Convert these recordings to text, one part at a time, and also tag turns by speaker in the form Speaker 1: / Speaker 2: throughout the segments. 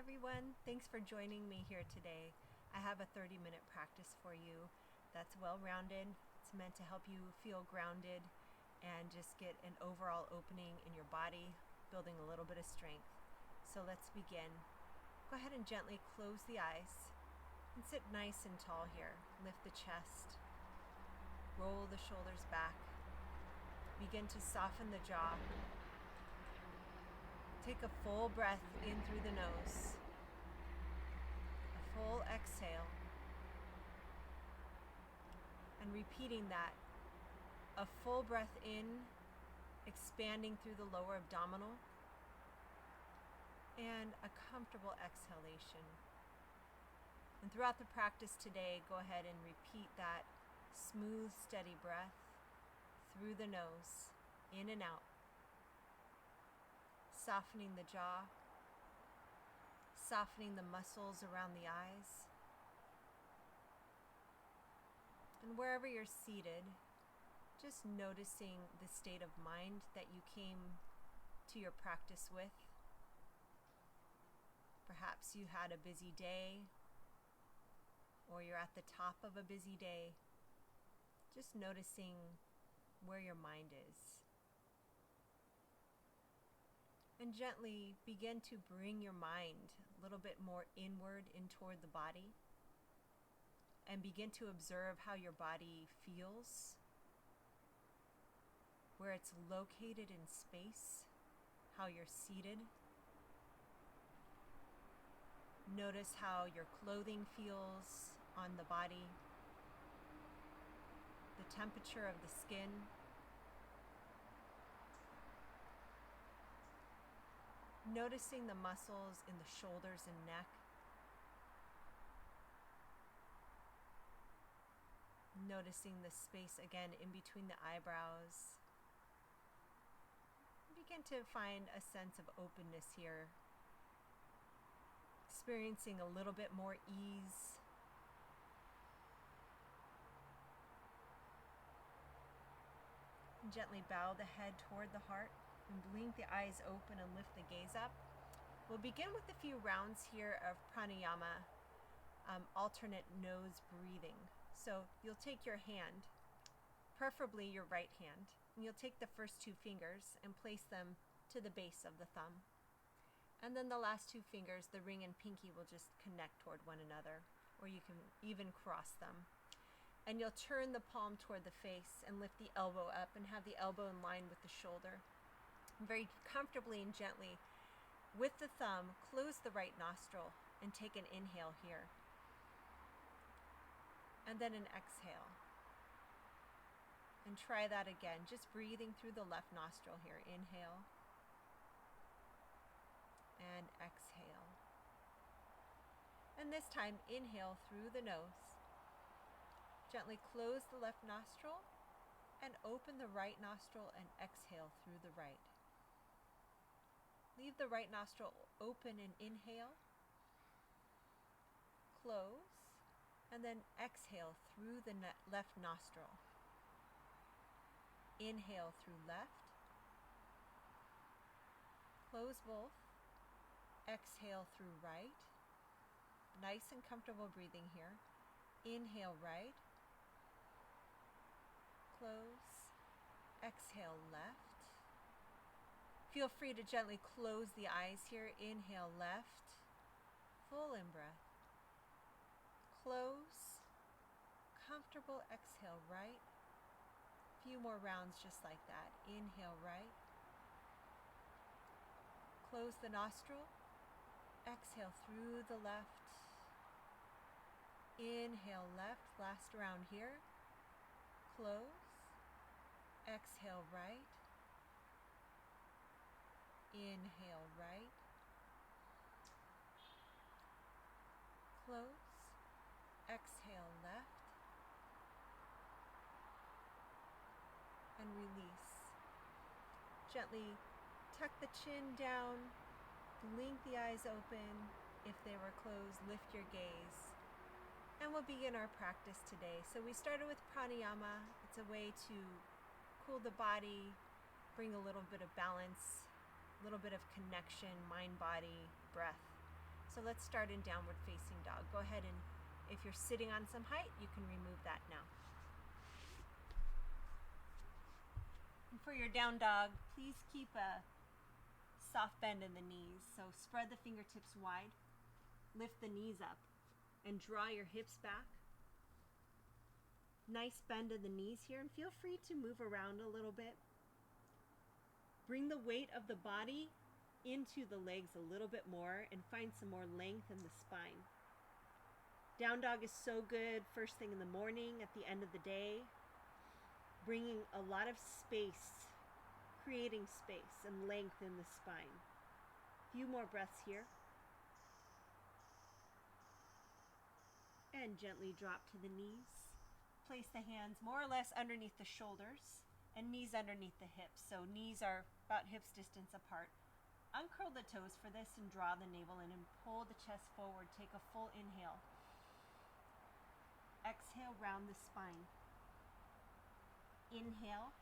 Speaker 1: everyone. Thanks for joining me here today. I have a 30-minute practice for you that's well-rounded. It's meant to help you feel grounded and just get an overall opening in your body, building a little bit of strength. So let's begin. Go ahead and gently close the eyes and sit nice and tall here. Lift the chest, roll the shoulders back. Begin to soften the jaw. Take a full breath in through the nose. A full exhale. And repeating that. A full breath in, expanding through the lower abdominal. And a comfortable exhalation. And throughout the practice today, go ahead and repeat that smooth, steady breath through the nose, in and out. Softening the jaw, softening the muscles around the eyes. And wherever you're seated, just noticing the state of mind that you came to your practice with. Perhaps you had a busy day, or you're at the top of a busy day. Just noticing where your mind is. And gently begin to bring your mind a little bit more inward in toward the body. And begin to observe how your body feels, where it's located in space, how you're seated. Notice how your clothing feels on the body, the temperature of the skin. Noticing the muscles in the shoulders and neck. Noticing the space again in between the eyebrows. Begin to find a sense of openness here. Experiencing a little bit more ease. And gently bow the head toward the heart. And blink the eyes open and lift the gaze up. We'll begin with a few rounds here of pranayama, alternate nose breathing. So you'll take your hand, preferably your right hand, and you'll take the first two fingers and place them to the base of the thumb. And then the last two fingers, the ring and pinky, will just connect toward one another, or you can even cross them. And you'll turn the palm toward the face and lift the elbow up and have the elbow in line with the shoulder. Very comfortably and gently, with the thumb, close the right nostril and take an inhale here. And then an exhale. And try that again, just breathing through the left nostril here. Inhale. And exhale. And this time, inhale through the nose. Gently close the left nostril and open the right nostril and exhale through the right. Leave the right nostril open and inhale. Close. And then exhale through the left nostril. Inhale through left. Close both. Exhale through right. Nice and comfortable breathing here. Inhale right. Close. Exhale left. Feel free to gently close the eyes here. Inhale left. Full in-breath. Close. Comfortable exhale right. A few more rounds just like that. Inhale right. Close the nostril. Exhale through the left. Inhale left. Last round here. Close. Exhale right. Inhale right. Close. Exhale left. And release. Gently tuck the chin down. Blink the eyes open. If they were closed, lift your gaze. And we'll begin our practice today. So we started with pranayama. It's a way to cool the body, bring a little bit of balance, a little bit of connection, mind, body, breath. So let's start in downward facing dog. Go ahead, and if you're sitting on some height, you can remove that now. And for your down dog, please keep a soft bend in the knees. So spread the fingertips wide, lift the knees up, and draw your hips back. Nice bend in the knees here, and feel free to move around a little bit. Bring the weight of the body into the legs a little bit more and find some more length in the spine. Down dog is so good first thing in the morning, at the end of the day, bringing a lot of space, creating space and length in the spine. Few more breaths here. And gently drop to the knees. Place the hands more or less underneath the shoulders and knees underneath the hips. So knees are about hips distance apart. Uncurl the toes for this and draw the navel in and pull the chest forward. Take a full inhale. Exhale, round the spine. Inhale.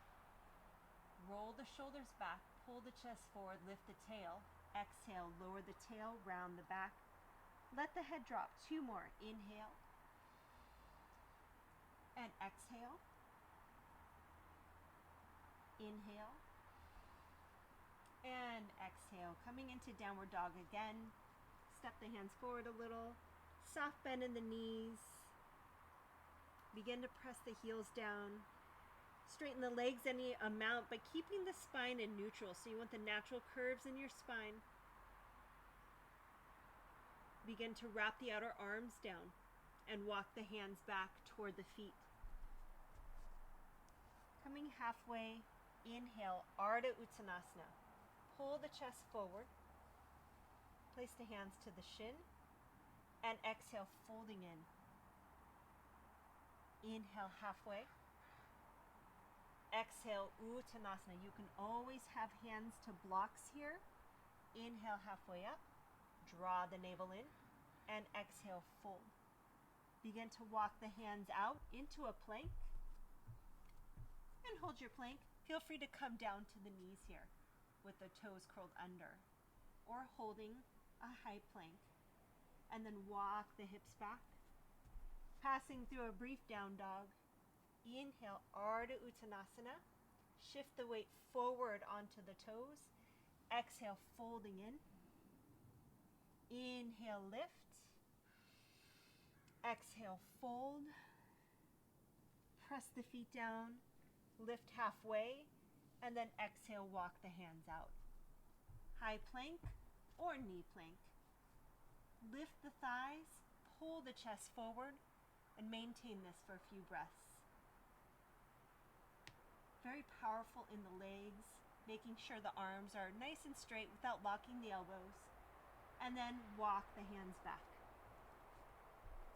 Speaker 1: Roll the shoulders back. Pull the chest forward. Lift the tail. Exhale, lower the tail, round the back. Let the head drop. 2 more. Inhale. And exhale. Inhale. And exhale. Coming into downward dog again. Step the hands forward a little. Soft bend in the knees. Begin to press the heels down. Straighten the legs any amount, but keeping the spine in neutral. So you want the natural curves in your spine. Begin to wrap the outer arms down and walk the hands back toward the feet. Coming halfway, inhale, Ardha Uttanasana. Pull the chest forward. Place the hands to the shin and exhale, folding in. Inhale halfway. Exhale, Uttanasana. You can always have hands to blocks here. Inhale halfway up. Draw the navel in and exhale, fold. Begin to walk the hands out into a plank and hold your plank. Feel free to come down to the knees here with the toes curled under or holding a high plank, and then walk the hips back. Passing through a brief down dog. Inhale, Ardha Uttanasana. Shift the weight forward onto the toes. Exhale, folding in. Inhale, lift. Exhale, fold. Press the feet down. Lift halfway. And then exhale, walk the hands out. High plank or knee plank. Lift the thighs. Pull the chest forward. And maintain this for a few breaths. Very powerful in the legs. Making sure the arms are nice and straight without locking the elbows. And then walk the hands back.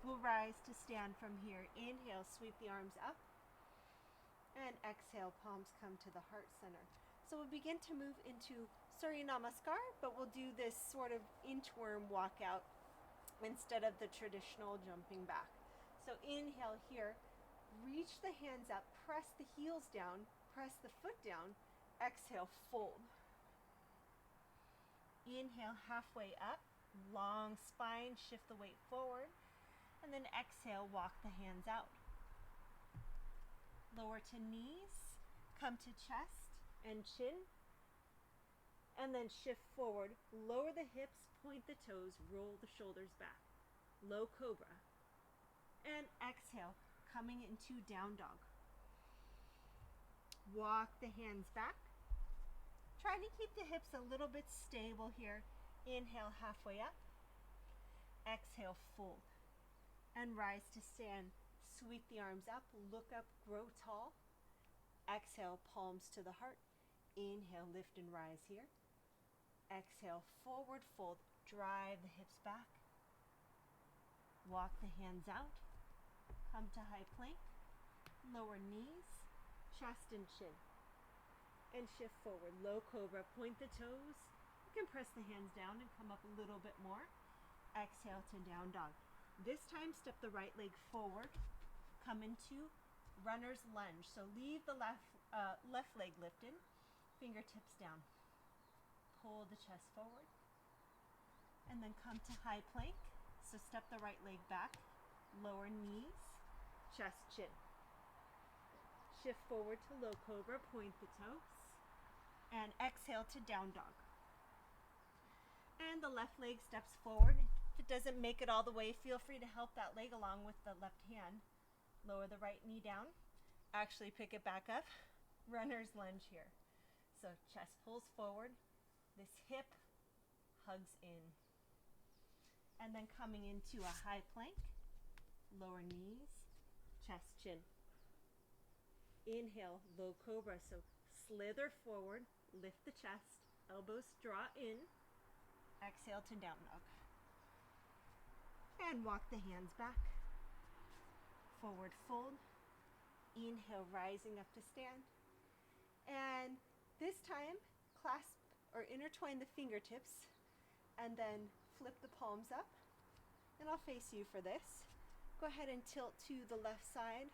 Speaker 1: We'll rise to stand from here. Inhale, sweep the arms up. And exhale, palms come to the heart center. So we'll begin to move into Surya Namaskar, but we'll do this sort of inchworm walkout instead of the traditional jumping back. So inhale here, reach the hands up, press the heels down, press the foot down, exhale, fold. Inhale, halfway up, long spine, shift the weight forward, and then exhale, walk the hands out. Lower to knees, come to chest and chin, and then shift forward, lower the hips, point the toes, roll the shoulders back. Low cobra. And exhale, coming into down dog. Walk the hands back. Try to keep the hips a little bit stable here. Inhale, halfway up. Exhale, fold. And rise to stand. Sweep the arms up, look up, grow tall. Exhale, palms to the heart. Inhale, lift and rise here. Exhale, forward fold. Drive the hips back. Walk the hands out. Come to high plank. Lower knees, chest and chin. And shift forward. Low cobra. Point the toes. You can press the hands down and come up a little bit more. Exhale to down dog. This time, step the right leg forward. Come into runner's lunge. So leave the left leg lifted. Fingertips down. Pull the chest forward. And then then come to high plank. So step the right leg back, lower knees, chest, chin. Shift forward to low cobra, point the toes, and exhale to down dog. And the left leg steps forward. If it doesn't make it all the way, feel free to help that leg along with the left hand. Lower the right knee down, actually pick it back up. Runner's lunge here. So chest pulls forward, this hip hugs in. And then coming into a high plank, lower knees, chest, chin. Inhale, low cobra, so slither forward, lift the chest, elbows draw in, exhale to down dog. And walk the hands back, forward fold, inhale, rising up to stand. And this time, clasp or intertwine the fingertips and then flip the palms up. And I'll face you for this. Go ahead and tilt to the left side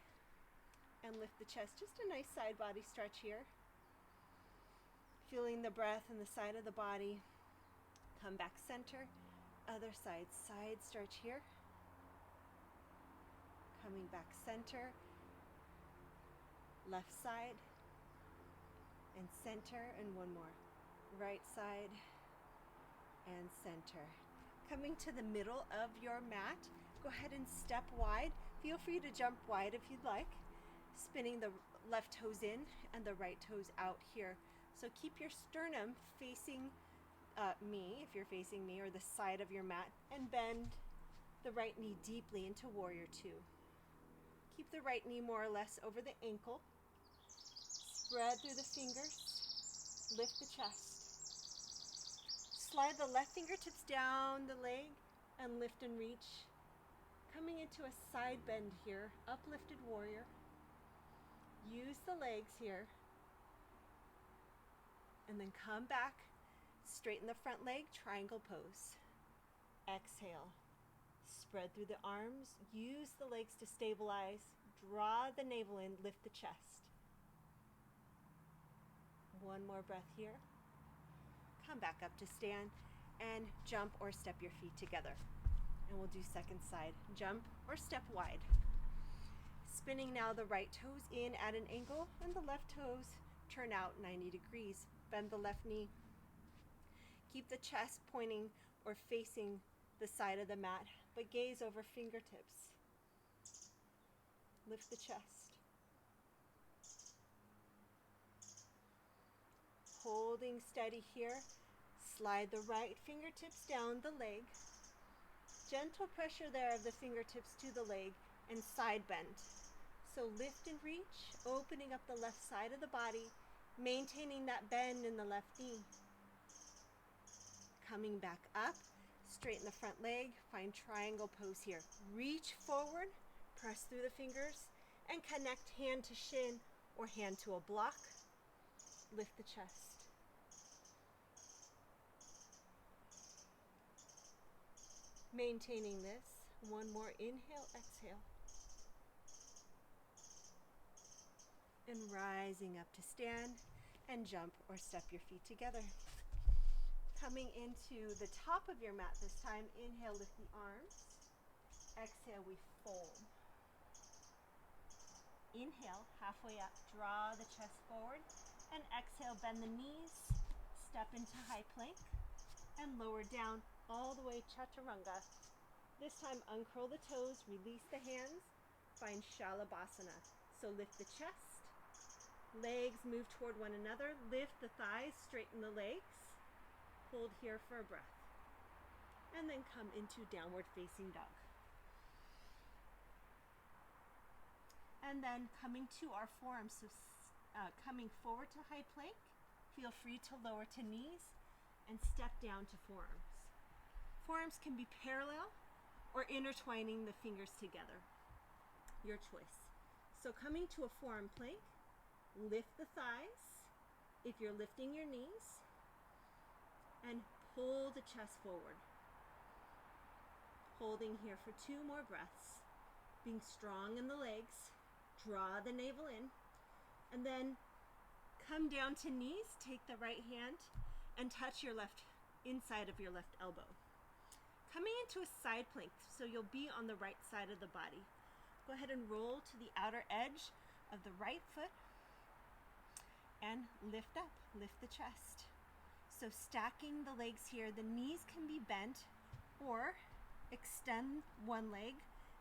Speaker 1: and lift the chest. Just a nice side body stretch here. Feeling the breath in the side of the body. Come back center. Other side, side stretch here. Coming back center. Left side and center, and one more. Right side and center. Coming to the middle of your mat, go ahead and step wide. Feel free to jump wide if you'd like. Spinning the left toes in and the right toes out here. So keep your sternum facing me, if you're facing me, or the side of your mat, and bend the right knee deeply into warrior two. Keep the right knee more or less over the ankle. Spread through the fingers. Lift the chest. Slide the left fingertips down the leg and lift and reach. Coming into a side bend here, uplifted warrior. Use the legs here. And then come back, straighten the front leg, triangle pose. Exhale. Spread through the arms, use the legs to stabilize, draw the navel in, lift the chest. One more breath here. Come back up to stand and jump or step your feet together. And we'll do second side. Jump or step wide. Spinning now the right toes in at an angle and the left toes turn out 90 degrees. Bend the left knee. Keep the chest pointing or facing the side of the mat, but gaze over fingertips. Lift the chest. Holding steady here. Slide the right fingertips down the leg. Gentle pressure there of the fingertips to the leg and side bend. So lift and reach, opening up the left side of the body, maintaining that bend in the left knee. Coming back up, straighten the front leg, find triangle pose here. Reach forward, press through the fingers, and connect hand to shin or hand to a block. Lift the chest. Maintaining this. One more inhale, exhale. And rising up to stand and jump or step your feet together. Coming into the top of your mat this time, inhale, lift the arms. Exhale, we fold. Inhale, halfway up, draw the chest forward. And exhale, bend the knees, step into high plank, and lower down all the way chaturanga. This time, uncurl the toes, release the hands, find shalabhasana. So lift the chest, legs move toward one another, lift the thighs, straighten the legs. Hold here for a breath. And then come into downward facing dog. And then coming to our forearms, so coming forward to high plank, feel free to lower to knees and step down to forearms. Forearms can be parallel or intertwining the fingers together. Your choice. So coming to a forearm plank, lift the thighs if you're lifting your knees, and pull the chest forward. Holding here for 2 more breaths. Being strong in the legs, draw the navel in, and then come down to knees, take the right hand and touch your left inside of your left elbow. Coming into a side plank, so you'll be on the right side of the body. Go ahead and roll to the outer edge of the right foot and lift up, lift the chest. So stacking the legs here, the knees can be bent or extend one leg,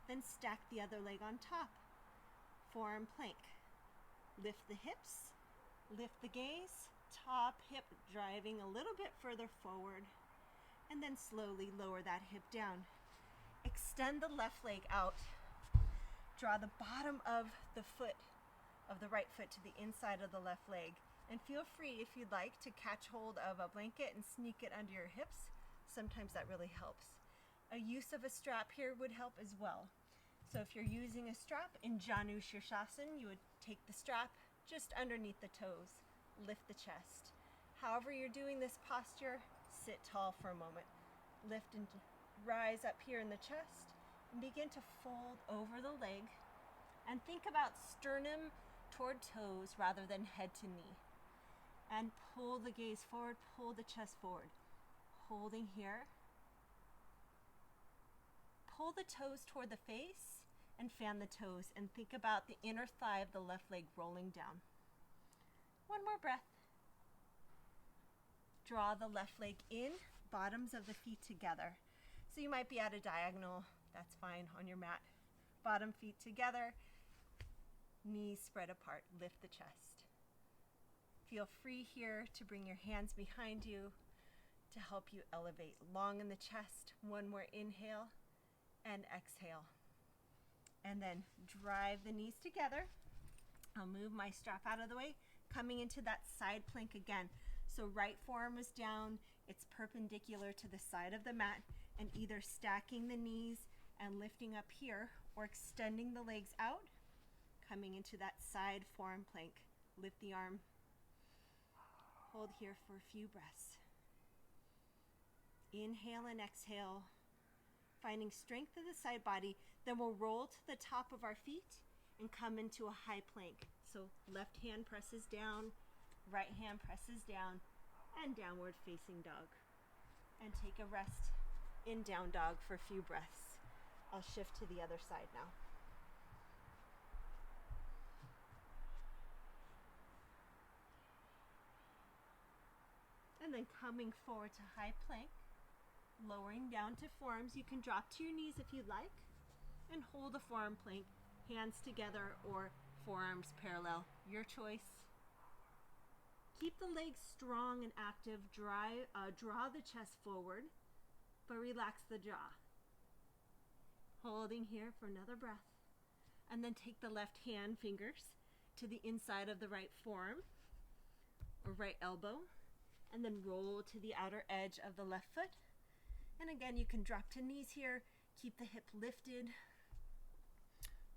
Speaker 1: then stack the other leg on top. Forearm plank. Lift the hips, lift the gaze, top hip driving a little bit further forward, and then slowly lower that hip down. Extend the left leg out. Draw the bottom of the foot, of the right foot, to the inside of the left leg. And feel free, if you'd like, to catch hold of a blanket and sneak it under your hips. Sometimes that really helps. A use of a strap here would help as well. So if you're using a strap in Janu Shirshasana, you would take the strap just underneath the toes. Lift the chest. However you're doing this posture, sit tall for a moment. Lift and rise up here in the chest and begin to fold over the leg. And think about sternum toward toes rather than head to knee. And pull the gaze forward, pull the chest forward. Holding here. Pull the toes toward the face and fan the toes, and think about the inner thigh of the left leg rolling down. One more breath. Draw the left leg in, bottoms of the feet together. So you might be at a diagonal, that's fine, on your mat. Bottom feet together, knees spread apart, lift the chest. Feel free here to bring your hands behind you to help you elevate. Long in the chest, one more inhale and exhale. And then drive the knees together. I'll move my strap out of the way, coming into that side plank again. So right forearm is down, it's perpendicular to the side of the mat, and either stacking the knees and lifting up here or extending the legs out, coming into that side forearm plank. Lift the arm. Hold here for a few breaths. Inhale and exhale, finding strength of the side body. Then we'll roll to the top of our feet and come into a high plank. So left hand presses down, right hand presses down, and downward facing dog. And take a rest in down dog for a few breaths. I'll shift to the other side now. And then coming forward to high plank, lowering down to forearms. You can drop to your knees if you'd like, and hold a forearm plank, hands together or forearms parallel, your choice. Keep the legs strong and active. Draw the chest forward, but relax the jaw. Holding here for another breath. And then take the left hand fingers to the inside of the right forearm or right elbow, and then roll to the outer edge of the left foot. And again, you can drop to knees here, keep the hip lifted,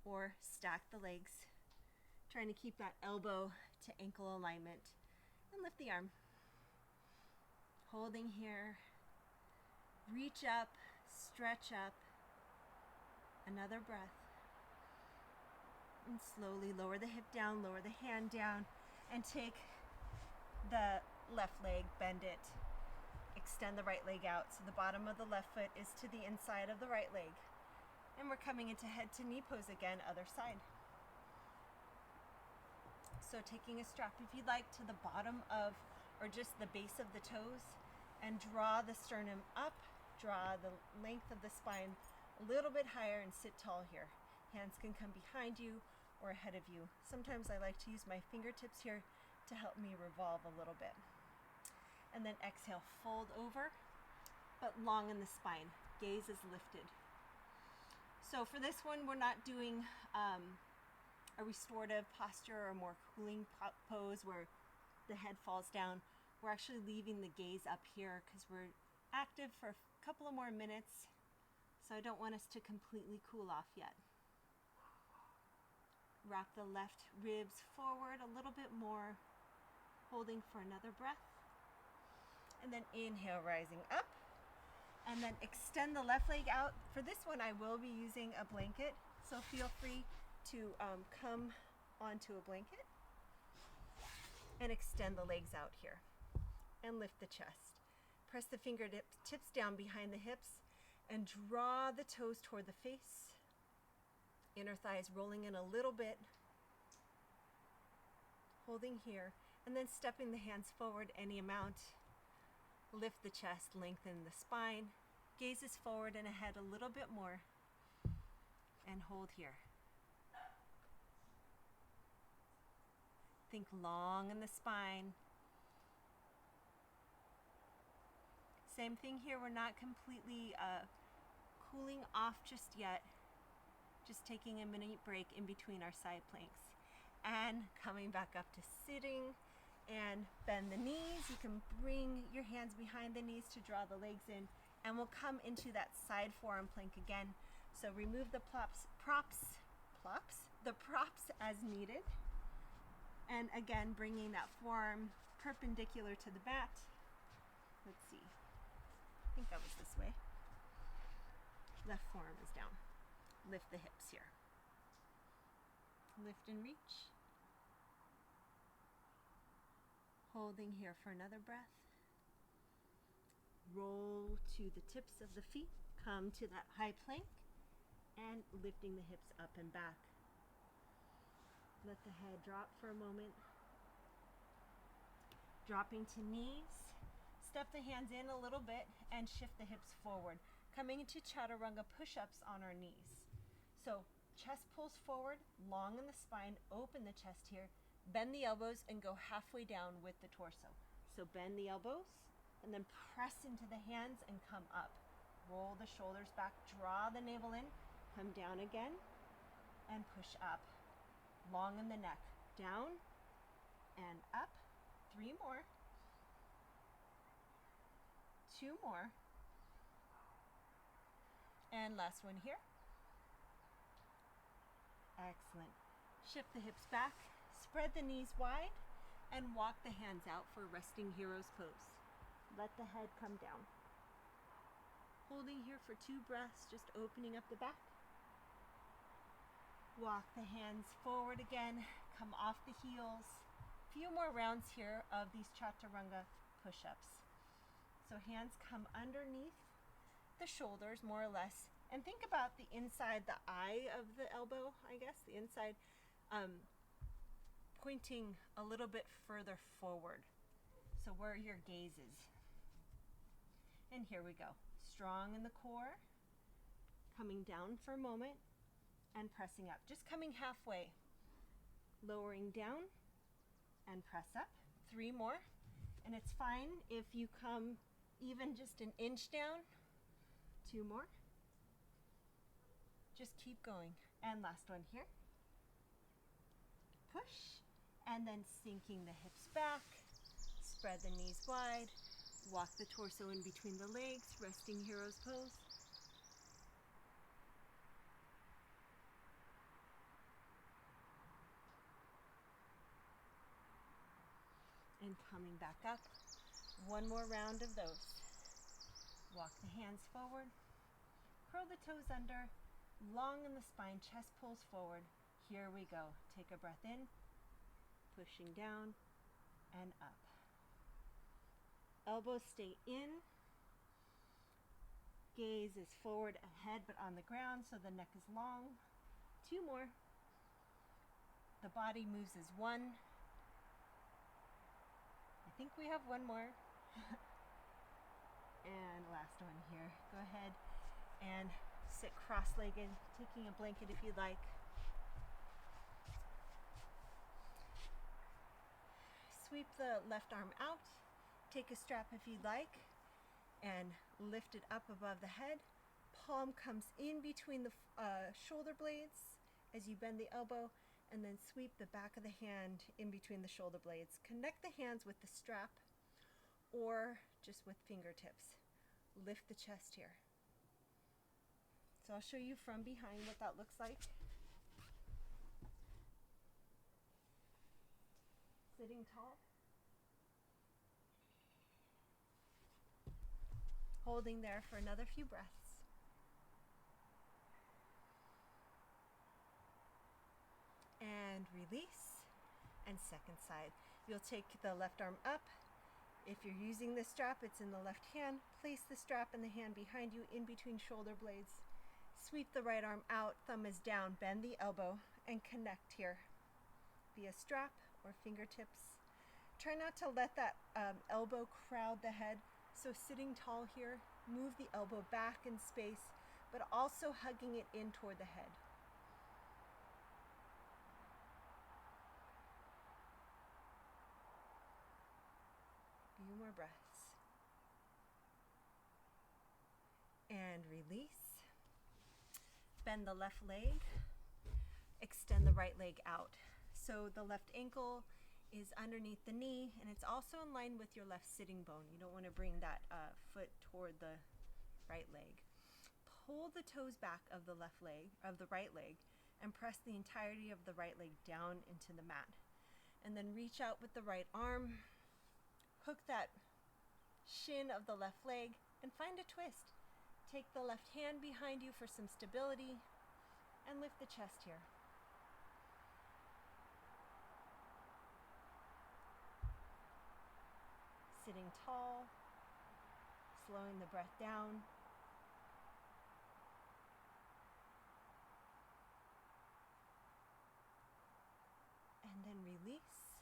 Speaker 1: or stack the legs, trying to keep that elbow to ankle alignment, and lift the arm. Holding here, reach up, stretch up, another breath, and slowly lower the hip down, lower the hand down, and take the left leg, bend it, extend the right leg out so the bottom of the left foot is to the inside of the right leg. And we're coming into head to knee pose again, other side. So taking a strap, if you'd like, to the bottom of, or just the base of the toes, and draw the sternum up, draw the length of the spine a little bit higher, and sit tall here. Hands can come behind you or ahead of you. Sometimes I like to use my fingertips here to help me revolve a little bit. And then exhale, fold over, but long in the spine. Gaze is lifted. So for this one, we're not doing a restorative posture or more cooling pose where the head falls down. We're actually leaving the gaze up here because we're active for a couple of more minutes. So I don't want us to completely cool off yet. Wrap the left ribs forward a little bit more, holding for another breath. And then inhale, rising up. And then extend the left leg out. For this one, I will be using a blanket, so feel free to come onto a blanket and extend the legs out here and lift the chest. Press the fingertips down behind the hips And draw the toes toward the face. Inner thighs rolling in a little bit. Holding here. And then stepping the hands forward any amount. Lift the chest, lengthen the spine. Gazes forward and ahead a little bit more. And hold here. Think long in the spine. Same thing here, we're not completely cooling off just yet. Just taking a mini break in between our side planks. And coming back up to sitting and bend the knees. You can bring your hands behind the knees to draw the legs in. And we'll come into that side forearm plank again. So remove the props as needed. And again, bringing that forearm perpendicular to the mat. Let's see. I think that was this way. Left forearm is down. Lift the hips here. Lift and reach. Holding here for another breath. Roll to the tips of the feet. Come to that high plank. And lifting the hips up and back. Let the head drop for a moment. Dropping to knees. Step the hands in a little bit and shift the hips forward. Coming into chaturanga push-ups on our knees. So chest pulls forward, long in the spine, open the chest here. Bend the elbows and go halfway down with the torso. So bend the elbows and then press into the hands and come up. Roll the shoulders back, draw the navel in, come down again and push up. Long in the neck, down and up. 3 more. 2 more. And last one here. Excellent. Shift the hips back, spread the knees wide, and walk the hands out for resting hero's pose. Let the head come down. Holding here for 2 breaths, just opening up the back. Walk the hands forward again, come off the heels. Few more rounds here of these chaturanga push-ups. So hands come underneath the shoulders, more or less. And think about the inside, the eye of the elbow, I guess, the inside, pointing a little bit further forward. So where your gaze is. And here we go. Strong in the core, coming down for a moment, and pressing up. Just coming halfway. Lowering down, and press up. 3 more. And it's fine if you come even just an inch down. 2 more. Just keep going. And last one here. Push. And then sinking the hips back. Spread the knees wide. Walk the torso in between the legs. Resting hero's pose. And coming back up. 1 more round of those. Walk the hands forward. Curl the toes under. Long in the spine, chest pulls forward. Here we go. Take a breath in. Pushing down and up. Elbows stay in. Gaze is forward ahead but on the ground so the neck is long. 2 more. The body moves as one. I think we have 1 more. And last one here. Go ahead and sit cross-legged, taking a blanket if you'd like. Sweep the left arm out. Take a strap if you'd like. And lift it up above the head. Palm comes in between the shoulder blades as you bend the elbow. And then sweep the back of the hand in between the shoulder blades. Connect the hands with the strap or just with fingertips. Lift the chest here. So I'll show you from behind what that looks like. Sitting tall. Holding there for another few breaths. And release. And second side. You'll take the left arm up If you're using the strap, it's in the left hand. Place the strap in the hand behind you in between shoulder blades. Sweep the right arm out, thumb is down, bend the elbow, and connect here via strap or fingertips. Try not to let that elbow crowd the head. So sitting tall here, move the elbow back in space, but also hugging it in toward the head. Few more breaths. And release. Bend the left leg. Extend the right leg out. So the left ankle is underneath the knee, and it's also in line with your left sitting bone. You don't want to bring that foot toward the right leg. Pull the toes back of the left leg, of the right leg, and press the entirety of the right leg down into the mat. And then reach out with the right arm, hook that shin of the left leg, and find a twist. Take the left hand behind you for some stability, and lift the chest here. Sitting tall, slowing the breath down. And then release.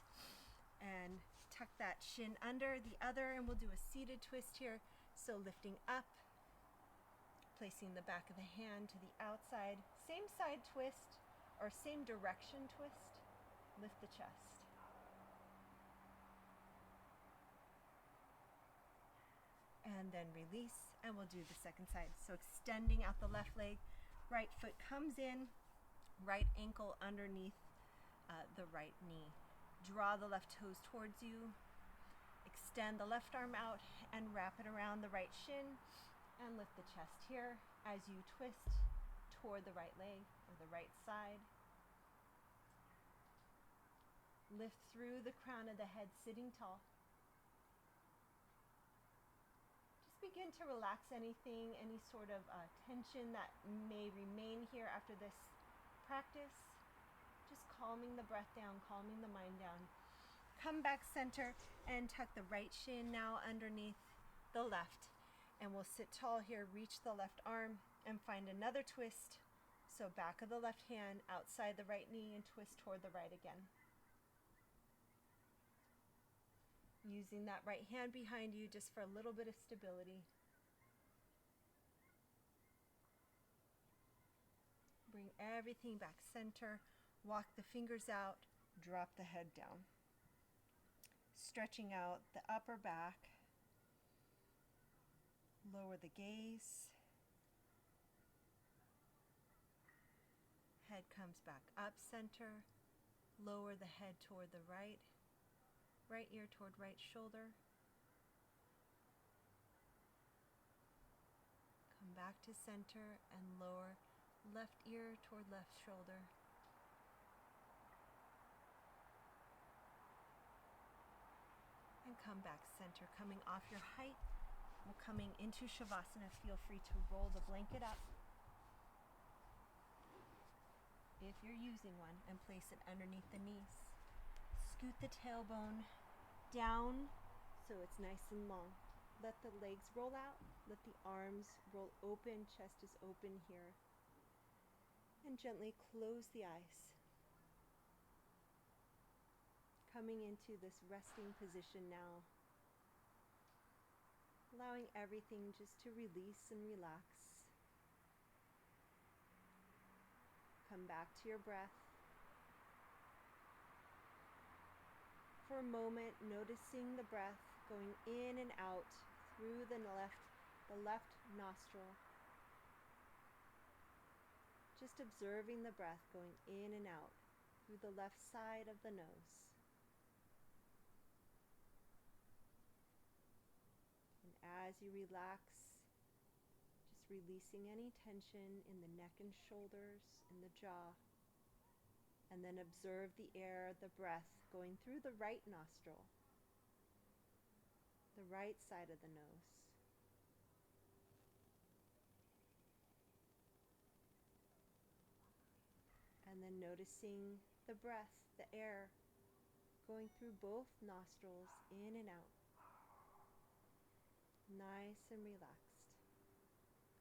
Speaker 1: And tuck that shin under the other, and we'll do a seated twist here. So lifting up, placing the back of the hand to the outside. Same side twist, or same direction twist. Lift the chest. And then release, and we'll do the second side. So extending out the left leg, right foot comes in, right ankle underneath the right knee. Draw the left toes towards you, extend the left arm out, and wrap it around the right shin, and lift the chest here as you twist toward the right leg or the right side. Lift through the crown of the head, sitting tall. Begin to relax anything, any sort of tension that may remain here after this practice. Just calming the breath down, calming the mind down. Come back center and tuck the right shin now underneath the left. And we'll sit tall here, reach the left arm and find another twist. So back of the left hand outside the right knee and twist toward the right again. Using that right hand behind you just for a little bit of stability. Bring everything back center. Walk the fingers out. Drop the head down. Stretching out the upper back. Lower the gaze. Head comes back up center. Lower the head toward the right. Right ear toward right shoulder. Come back to center and lower left ear toward left shoulder. And come back center, coming off your height. We're coming into Shavasana. Feel free to roll the blanket up if you're using one, and place it underneath the knees. Scoot the tailbone down so it's nice and long. Let the legs roll out. Let the arms roll open. Chest is open here. And gently close the eyes. Coming into this resting position now. Allowing everything just to release and relax. Come back to your breath. For a moment, noticing the breath going in and out through the left nostril. Just observing the breath going in and out through the left side of the nose. And as you relax, just releasing any tension in the neck and shoulders, in the jaw. And then observe the air, the breath going through the right nostril, the right side of the nose. And then noticing the breath, the air, going through both nostrils, in and out. nice and relaxed.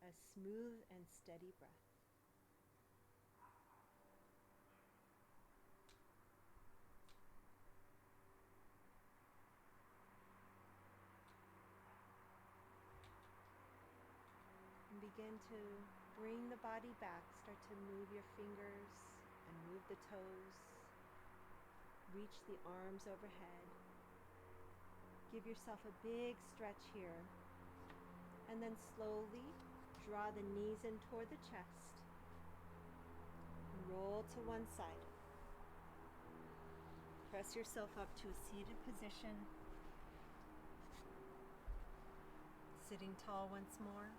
Speaker 1: A smooth and steady breath. And begin to bring the body back. Start to move your fingers and move the toes. Reach the arms overhead. Give yourself a big stretch here. And then slowly draw the knees in toward the chest. Roll to one side. Press yourself up to a seated position. Sitting tall once more.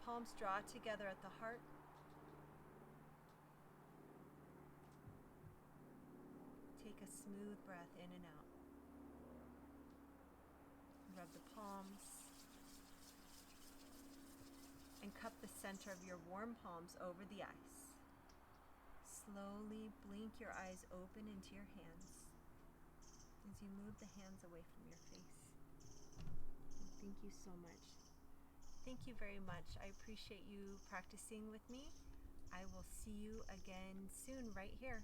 Speaker 1: Palms draw together at the heart. Take a smooth breath in and out. Rub the palms. And cup the center of your warm palms over the ice. Slowly blink your eyes open into your hands as you move the hands away from your face. And thank you so much. Thank you very much. I appreciate you practicing with me. I will see you again soon right here.